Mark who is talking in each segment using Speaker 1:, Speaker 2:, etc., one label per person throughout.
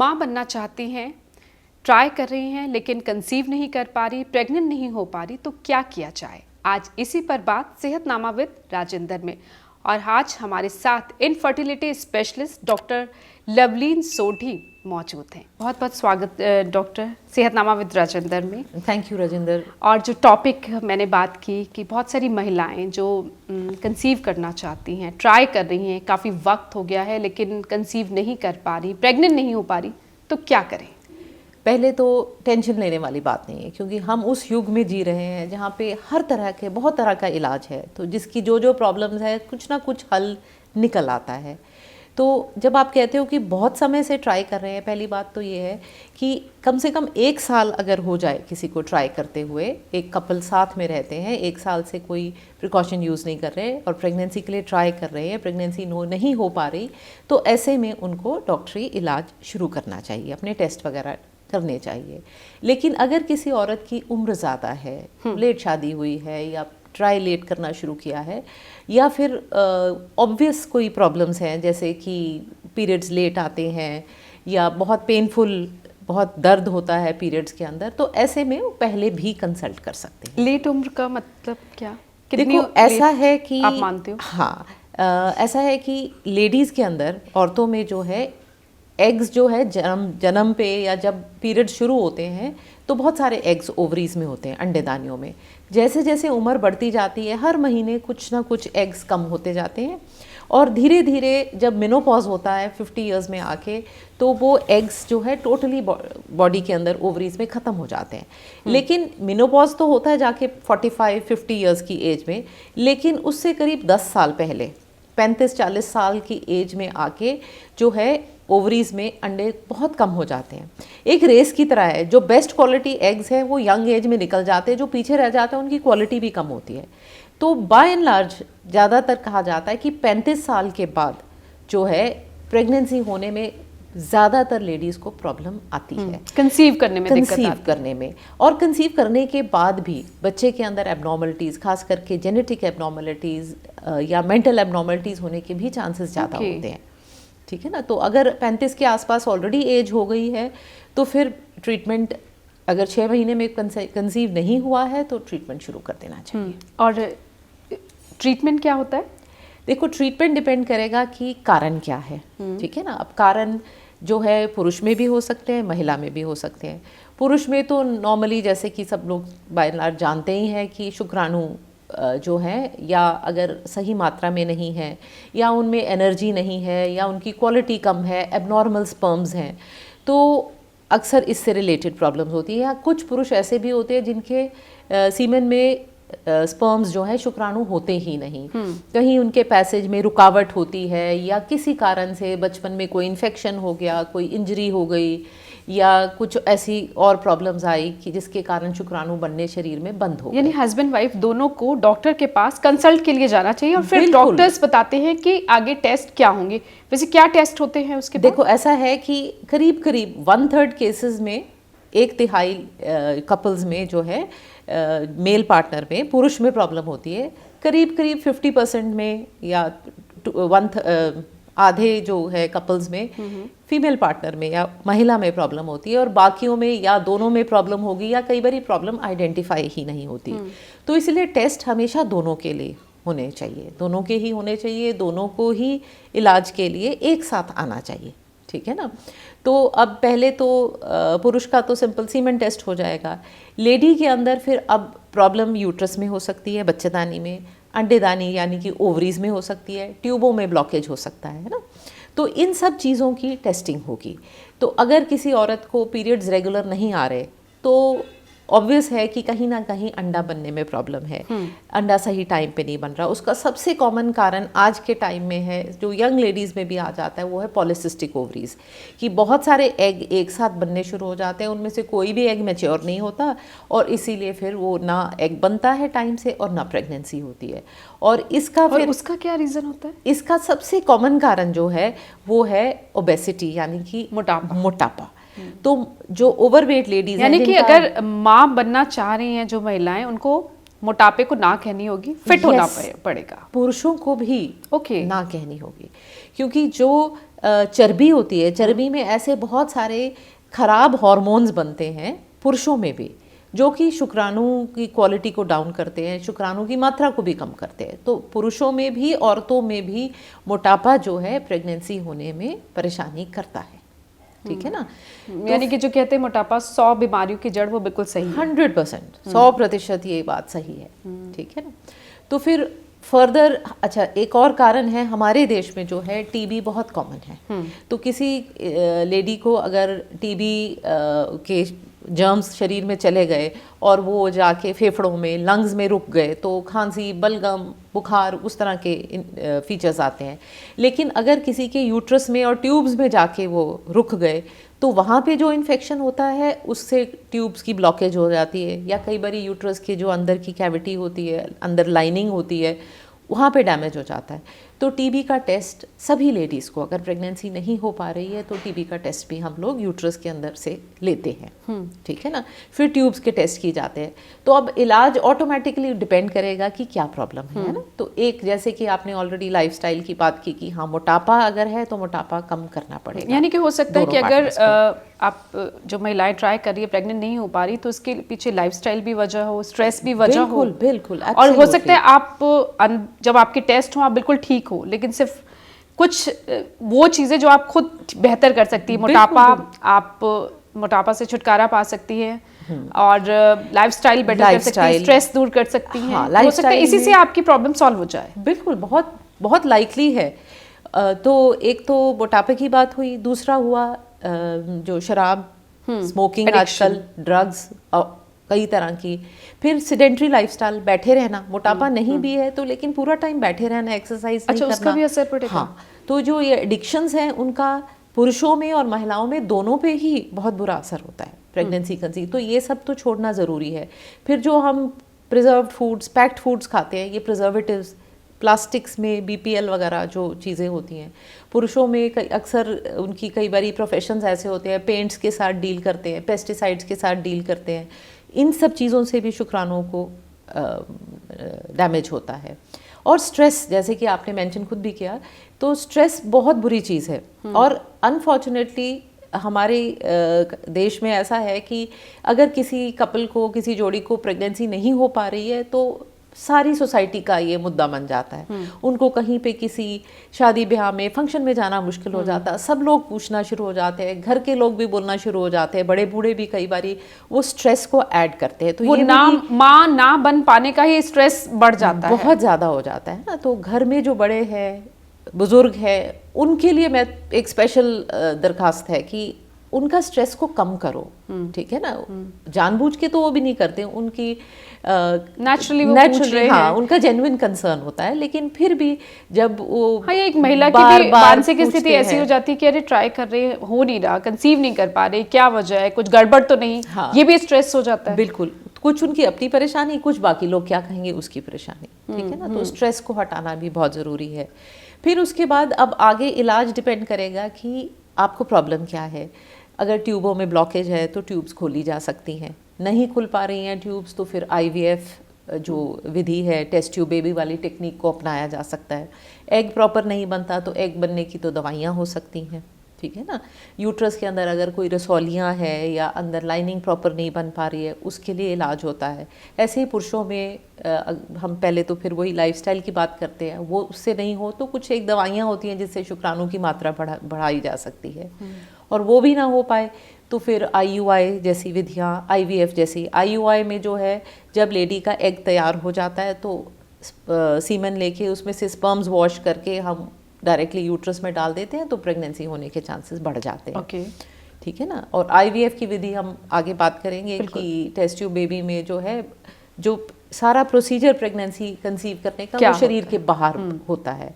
Speaker 1: माँ बनना चाहती हैं, ट्राई कर रही हैं लेकिन कंसीव नहीं कर पा रही, प्रेग्नेंट नहीं हो पा रही, तो क्या किया जाए? आज इसी पर बात सेहतनामा विद राजेंद्र में। और आज हमारे साथ infertility specialist doctor Lovleen Sodhi मौजूद हैं। बहुत बहुत स्वागत डॉक्टर सेहतनामा विद राजेंद्र में।
Speaker 2: Thank you Rajendra.
Speaker 1: और जो टॉपिक मैंने बात की कि बहुत सारी महिलाएं जो कंसीव करना चाहती हैं, ट्राई कर रही हैं, काफ़ी वक्त हो गया है लेकिन कंसीव नहीं कर पा रही, प्रेग्नेंट नहीं हो पा रही, तो क्या करें?
Speaker 2: पहले तो टेंशन लेने वाली बात नहीं है, क्योंकि हम उस युग में जी रहे हैं जहाँ पे हर तरह के बहुत तरह का इलाज है। तो जिसकी जो जो प्रॉब्लम्स है कुछ ना कुछ हल निकल आता है। तो जब आप कहते हो कि बहुत समय से ट्राई कर रहे हैं, पहली बात तो ये है कि कम से कम 1 साल अगर हो जाए किसी को ट्राई करते हुए, एक कपल साथ में रहते हैं, 1 साल से कोई प्रिकॉशन यूज़ नहीं कर रहे और प्रेगनेंसी के लिए ट्राई कर रहे हैं, प्रेगनेंसी नहीं हो पा रही, तो ऐसे में उनको डॉक्टरी इलाज शुरू करना चाहिए, अपने टेस्ट वगैरह करने चाहिए। लेकिन अगर किसी औरत की उम्र ज़्यादा है, लेट शादी हुई है या ट्राई लेट करना शुरू किया है, या फिर ऑब्वियस कोई प्रॉब्लम्स हैं जैसे कि पीरियड्स लेट आते हैं या बहुत पेनफुल, बहुत दर्द होता है पीरियड्स के अंदर, तो ऐसे में वो पहले भी कंसल्ट कर सकते हैं।
Speaker 1: लेट उम्र का मतलब क्या?
Speaker 2: देखो ऐसा है कि
Speaker 1: आप मानते हो?
Speaker 2: हाँ, ऐसा है कि लेडीज़ के अंदर, औरतों में जो है एग्स जो है जन्म पे या जब पीरियड शुरू होते हैं तो बहुत सारे एग्स ओवरीज में होते हैं, अंडेदानियों में। जैसे जैसे उम्र बढ़ती जाती है हर महीने कुछ ना कुछ एग्स कम होते जाते हैं और धीरे धीरे जब मेनोपॉज होता है 50 इयर्स में आके, तो वो एग्स जो है टोटली बॉडी के अंदर ओवरीज में ख़त्म हो जाते हैं। लेकिन मेनोपॉज तो होता है जाके 45-50 इयर्स की एज में, लेकिन उससे करीब 10 साल पहले 35-40 साल की एज में आके जो है ओवरीज में अंडे बहुत कम हो जाते हैं। एक रेस की तरह है, जो बेस्ट क्वालिटी एग्स हैं वो यंग एज में निकल जाते हैं, जो पीछे रह जाते हैं उनकी क्वालिटी भी कम होती है। तो बाय एंड लार्ज ज़्यादातर कहा जाता है कि 35 साल के बाद जो है प्रेगनेंसी होने में ज़्यादातर लेडीज़ को प्रॉब्लम आती है,
Speaker 1: कंसीव करने में,
Speaker 2: कंसीव करने में। और कंसीव करने के बाद भी बच्चे के अंदर एबनॉर्मलिटीज़, खास करके जेनेटिक एबनॉर्मलिटीज़ या मेंटल एबनॉर्मलिटीज़ होने के भी चांसेस ज़्यादा होते हैं। ठीक है ना? तो अगर 35 के आसपास ऑलरेडी एज हो गई है तो फिर ट्रीटमेंट, अगर 6 महीने में कंसीव नहीं हुआ है तो ट्रीटमेंट शुरू कर देना चाहिए।
Speaker 1: और ट्रीटमेंट क्या होता है?
Speaker 2: देखो, ट्रीटमेंट डिपेंड करेगा कि कारण क्या है। ठीक है ना? अब कारण जो है पुरुष में भी हो सकते हैं, महिला में भी हो सकते हैं। पुरुष में तो नॉर्मली, जैसे कि सब लोग बाय एंड लार्ज जानते ही हैं कि शुक्राणु जो है या अगर सही मात्रा में नहीं है, या उनमें एनर्जी नहीं है, या उनकी क्वालिटी कम है, एबनॉर्मल स्पर्म्स हैं, तो अक्सर इससे रिलेटेड प्रॉब्लम्स होती है। या कुछ पुरुष ऐसे भी होते हैं जिनके सीमेन में स्पर्म्स जो है शुक्राणु होते ही नहीं, कहीं उनके पैसेज में रुकावट होती है, या किसी कारण से बचपन में कोई इन्फेक्शन हो गया, कोई इंजरी हो गई, या कुछ ऐसी और प्रॉब्लम्स आई कि जिसके कारण शुक्राणु बनने शरीर में बंद हो गए।
Speaker 1: यानी हस्बैंड वाइफ दोनों को डॉक्टर के पास कंसल्ट के लिए जाना चाहिए और फिर डॉक्टर्स बताते हैं कि आगे टेस्ट क्या होंगे। वैसे क्या टेस्ट होते हैं उसके?
Speaker 2: देखो, ऐसा है कि करीब करीब 1/3 केसेस में, 1/3 कपल्स में जो है मेल पार्टनर में, पुरुष में प्रॉब्लम होती है। करीब करीब 50% में या आधे जो है कपल्स में फीमेल पार्टनर में या महिला में प्रॉब्लम होती है, और बाकियों में या दोनों में प्रॉब्लम होगी, या कई बार प्रॉब्लम आइडेंटिफाई ही नहीं होती। तो इसलिए टेस्ट हमेशा दोनों के लिए होने चाहिए, दोनों के ही होने चाहिए, दोनों को ही इलाज के लिए एक साथ आना चाहिए। ठीक है ना? तो अब पहले तो पुरुष का तो सिंपल सीमेन टेस्ट हो जाएगा। लेडी के अंदर फिर अब प्रॉब्लम यूट्रस में हो सकती है, बच्चेदानी में, अंडेदानी यानी कि ओवरीज में हो सकती है, ट्यूबों में ब्लॉकेज हो सकता है ना? तो इन सब चीज़ों की टेस्टिंग होगी। तो अगर किसी औरत को पीरियड्स रेगुलर नहीं आ रहे तो ऑब्वियस है कि कहीं ना कहीं अंडा बनने में प्रॉब्लम है, अंडा सही टाइम पे नहीं बन रहा। उसका सबसे कॉमन कारण आज के टाइम में है, जो यंग लेडीज़ में भी आ जाता है, वो है पॉलिसिस्टिक ओवरीज, कि बहुत सारे एग एक साथ बनने शुरू हो जाते हैं, उनमें से कोई भी एग मैच्योर नहीं होता, और इसीलिए फिर वो ना एग बनता है टाइम से और ना प्रेगनेंसी होती है। और इसका फिर
Speaker 1: उसका क्या रीज़न होता है?
Speaker 2: इसका सबसे कॉमन कारण जो है वो है ओबेसिटी, यानी कि मोटापा। तो जो ओवरवेट लेडीज,
Speaker 1: यानी कि अगर माँ बनना चाह रही हैं जो महिलाएं, उनको मोटापे को ना कहनी होगी, फिट होना पड़ेगा।
Speaker 2: पुरुषों को भी
Speaker 1: ओके
Speaker 2: ना कहनी होगी, क्योंकि जो चर्बी होती है, चर्बी में ऐसे बहुत सारे खराब हार्मोन्स बनते हैं पुरुषों में भी, जो कि शुक्राणु की क्वालिटी को डाउन करते हैं, शुक्राणु की मात्रा को भी कम करते हैं। तो पुरुषों में भी औरतों में भी मोटापा जो है प्रेगनेंसी होने में परेशानी करता है, ठीक है ना।
Speaker 1: यानी कि जो कहते हैं मोटापा 100 बीमारियों की जड़, वो बिल्कुल सही है।
Speaker 2: 100%, 100% ये बात सही है, ठीक है ना। तो फिर फर्दर, अच्छा एक और कारण है हमारे देश में जो है, टीबी बहुत कॉमन है। तो किसी लेडी को अगर टीबी के जर्म्स शरीर में चले गए और वो जाके फेफड़ों में, लंग्स में रुक गए, तो खांसी, बलगम, बुखार, उस तरह के फीचर्स आते हैं। लेकिन अगर किसी के यूट्रस में और ट्यूब्स में जाके वो रुक गए, तो वहाँ पे जो इन्फेक्शन होता है उससे ट्यूब्स की ब्लॉकेज हो जाती है, या कई बार यूट्रस के जो अंदर की कैविटी होती है, अंदर लाइनिंग होती है, वहाँ पे डैमेज हो जाता है। तो टीबी का टेस्ट सभी लेडीज़ को, अगर प्रेगनेंसी नहीं हो पा रही है तो टीबी का टेस्ट भी हम लोग यूट्रस के अंदर से लेते हैं, ठीक है ना। फिर ट्यूब्स के टेस्ट किए जाते हैं। तो अब इलाज ऑटोमेटिकली डिपेंड करेगा कि क्या प्रॉब्लम है ना। तो एक, जैसे कि आपने ऑलरेडी लाइफस्टाइल की बात की कि हाँ मोटापा अगर है तो मोटापा कम करना पड़ेगा।
Speaker 1: यानी कि हो सकता है कि अगर आप जो महिलाएं ट्राई कर रही है, प्रेग्नेंट नहीं हो पा रही, तो उसके पीछे लाइफस्टाइल भी वजह हो, स्ट्रेस भी वजह हो।
Speaker 2: बिल्कुल।
Speaker 1: और हो सकता है आप जब आपके टेस्ट हो आप बिल्कुल ठीक हो, लेकिन सिर्फ कुछ वो चीजें जो आप खुद बेहतर कर सकती है, आप मोटापा से छुटकारा पा सकती है, और लाइफस्टाइल बेटर कर सकती है, स्ट्रेस दूर कर सकती है। हो सकता है इसी से आपकी प्रॉब्लम सॉल्व हो जाए।
Speaker 2: बिल्कुल, बहुत बहुत लाइकली है। तो एक तो मोटापे की बात हुई, दूसरा हुआ जो शराब, स्मोकिंग, आजकल ड्रग्स कई तरह की, फिर सिडेंट्री लाइफस्टाइल, बैठे रहना, मोटापा नहीं भी है तो लेकिन पूरा टाइम बैठे रहना, एक्सरसाइज नहीं करना,
Speaker 1: उसका भी असर पड़ेगा।
Speaker 2: हाँ, तो जो ये एडिक्शंस हैं उनका पुरुषों में और महिलाओं में दोनों पे ही बहुत बुरा असर होता है प्रेगनेंसी कंसीव। तो ये सब तो छोड़ना ज़रूरी है। फिर जो हम प्रिजर्व्ड फूड्स, पैक्ड फूड्स खाते हैं, ये प्रिजर्वेटिव्स, प्लास्टिक्स में BPL वगैरह जो चीज़ें होती हैं, पुरुषों में अक्सर उनकी कई बारी प्रोफेशंस ऐसे होते हैं, पेंट्स के साथ डील करते हैं, पेस्टिसाइड्स के साथ डील करते हैं, इन सब चीज़ों से भी शुक्राणुओं को डैमेज होता है। और स्ट्रेस, जैसे कि आपने मेंशन खुद भी किया, तो स्ट्रेस बहुत बुरी चीज़ है। और अनफॉर्चुनेटली हमारे देश में ऐसा है कि अगर किसी कपल को, किसी जोड़ी को प्रेगनेंसी नहीं हो पा रही है तो सारी सोसाइटी का ये मुद्दा बन जाता है। उनको कहीं पे किसी शादी ब्याह में, फंक्शन में जाना मुश्किल हो जाता है, सब लोग पूछना शुरू हो जाते हैं, घर के लोग भी बोलना शुरू हो जाते हैं, बड़े बूढ़े भी कई बारी वो स्ट्रेस को ऐड करते हैं। तो
Speaker 1: वो
Speaker 2: ये
Speaker 1: माँ ना बन पाने का ही स्ट्रेस बढ़ जाता है,
Speaker 2: बहुत ज़्यादा हो जाता है ना। तो घर में जो बड़े हैं, बुजुर्ग हैं, उनके लिए मैं एक स्पेशल दरखास्त है कि उनका स्ट्रेस को कम करो, ठीक है ना। जानबूझ के तो वो भी नहीं करते, उनकी
Speaker 1: नेचुरली
Speaker 2: हाँ, उनका जेन्युइन कंसर्न होता है। लेकिन फिर भी जब वो
Speaker 1: एक महिला की भी मानसिक स्थिति ऐसी हो जाती है कि अरे ट्राई कर रहे, हो नहीं रहा, कंसीव नहीं कर पा रहे, क्या वजह है, कुछ गड़बड़ तो नहीं, ये भी स्ट्रेस हो जाता है।
Speaker 2: बिल्कुल, कुछ उनकी अपनी परेशानी, कुछ बाकी लोग क्या कहेंगे उसकी परेशानी, ठीक है ना। तो स्ट्रेस को हटाना भी बहुत ज़रूरी है। फिर उसके बाद अब आगे इलाज डिपेंड करेगा कि आपको प्रॉब्लम क्या है। अगर ट्यूबों में ब्लॉकेज है तो ट्यूब्स खोली जा सकती हैं, नहीं खुल पा रही हैं ट्यूब्स तो फिर IVF जो विधि है, टेस्ट ट्यूब बेबी वाली टेक्निक को अपनाया जा सकता है। एग प्रॉपर नहीं बनता तो एग बनने की तो दवाइयाँ हो सकती हैं, ठीक है ना। यूट्रस के अंदर अगर कोई रसौलियाँ है या अंदर लाइनिंग प्रॉपर नहीं बन पा रही है, उसके लिए इलाज होता है। ऐसे ही पुरुषों में हम पहले तो फिर वही लाइफस्टाइल की बात करते हैं, वो उससे नहीं हो तो कुछ एक दवाइयाँ होती हैं जिससे शुक्राणु की मात्रा बढ़ाई जा सकती है। और वो भी ना हो पाए तो फिर IUI जैसी विधियाँ, IVF जैसी। IUI में जो है, जब लेडी का एग तैयार हो जाता है तो सीमन लेके उसमें से स्पर्म्स वॉश करके हम डायरेक्टली यूट्रस में डाल देते हैं, तो प्रेगनेंसी होने के चांसेस बढ़ जाते हैं, ठीक है ना। और IVF की विधि हम आगे बात करेंगे कि टेस्ट ट्यूब बेबी में जो है, जो सारा प्रोसीजर प्रेगनेंसी कंसीव करने का वो शरीर के बाहर होता है,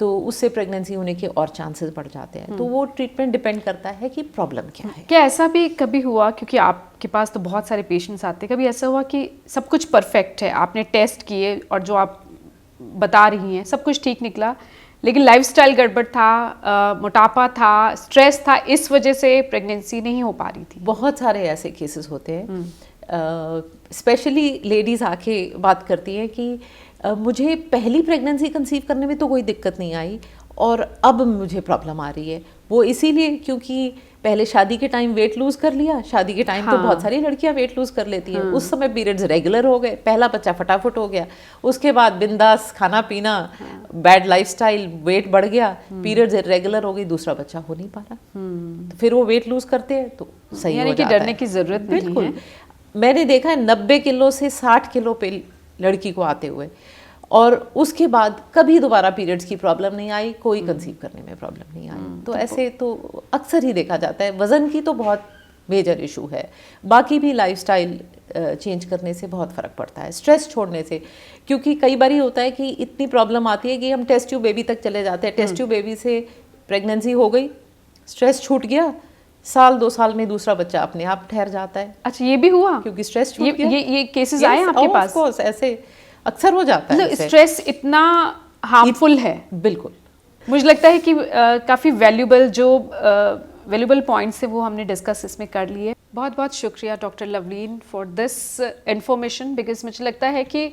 Speaker 2: तो उससे प्रेगनेंसी होने के और चांसेस बढ़ जाते हैं। तो वो ट्रीटमेंट डिपेंड करता है कि प्रॉब्लम क्या है।
Speaker 1: क्या ऐसा भी कभी हुआ, क्योंकि आपके पास तो बहुत सारे पेशेंट्स आते हैं, कभी ऐसा हुआ कि सब कुछ परफेक्ट है, आपने टेस्ट किए और जो आप बता रही हैं सब कुछ ठीक निकला, लेकिन लाइफस्टाइल गड़बड़ था, मोटापा था, स्ट्रेस था, इस वजह से प्रेगनेंसी नहीं हो पा रही थी?
Speaker 2: बहुत सारे ऐसे केसेस होते हैं। स्पेशली लेडीज़ आके बात करती हैं कि मुझे पहली प्रेगनेंसी कंसीव करने में तो कोई दिक्कत नहीं आई और अब मुझे प्रॉब्लम आ रही है। वो इसीलिए क्योंकि पहले शादी के टाइम वेट लूज़ कर लिया, शादी के टाइम तो बहुत सारी लड़कियां वेट लूज़ कर लेती हैं, उस समय पीरियड्स रेगुलर हो गए, पहला बच्चा फटाफट हो गया, उसके बाद बिंदास खाना पीना, बैड लाइफस्टाइल, वेट बढ़ गया, पीरियड्स इरेगुलर हो गई, दूसरा बच्चा हो नहीं पा रहा, तो फिर वो वेट लूज़ करते हैं तो सही हो जाता है।
Speaker 1: डरने की जरूरत नहीं है।
Speaker 2: बिल्कुल, मैंने देखा है 90 किलो से 60 किलो पे लड़की को आते हुए, और उसके बाद कभी दोबारा पीरियड्स की प्रॉब्लम नहीं आई, कोई कंसीव करने में प्रॉब्लम नहीं आई। तो ऐसे तो अक्सर ही देखा जाता है। वज़न की तो बहुत मेजर इशू है, बाकी भी लाइफस्टाइल चेंज करने से बहुत फ़र्क पड़ता है, स्ट्रेस छोड़ने से, क्योंकि कई बार होता है कि इतनी प्रॉब्लम आती है कि हम टेस्ट ट्यूब बेबी तक चले जाते हैं, टेस्ट ट्यूब बेबी से प्रेगनेंसी हो गई, स्ट्रेस छूट गया, साल 2 साल में दूसरा बच्चा अपने आप ठहर जाता है।
Speaker 1: अच्छा, ये भी हुआ
Speaker 2: क्योंकि स्ट्रेस छूट गया।
Speaker 1: ये केसेस आए आपके पास?
Speaker 2: ऑफ कोर्स, ऐसे अक्सर हो जाता है।
Speaker 1: स्ट्रेस इतना हार्मफुल है?
Speaker 2: बिल्कुल, मुझे
Speaker 1: लगता है कि काफ़ी वैल्यूबल पॉइंट्स है वो हमने डिस्कस इसमें कर लिए। बहुत बहुत शुक्रिया doctor Lovleen for this information, because मुझे लगता है कि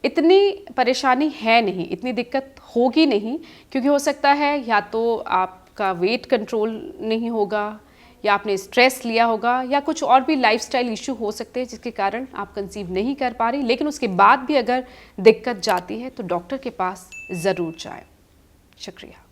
Speaker 1: इतनी परेशानी है नहीं, इतनी दिक्कत होगी नहीं, क्योंकि हो सकता है या तो आपका वेट कंट्रोल नहीं होगा, या आपने स्ट्रेस लिया होगा, या कुछ और भी लाइफस्टाइल इशू हो सकते हैं जिसके कारण आप कंसीव नहीं कर पा रही। लेकिन उसके बाद भी अगर दिक्कत जाती है तो डॉक्टर के पास ज़रूर जाएं। शुक्रिया।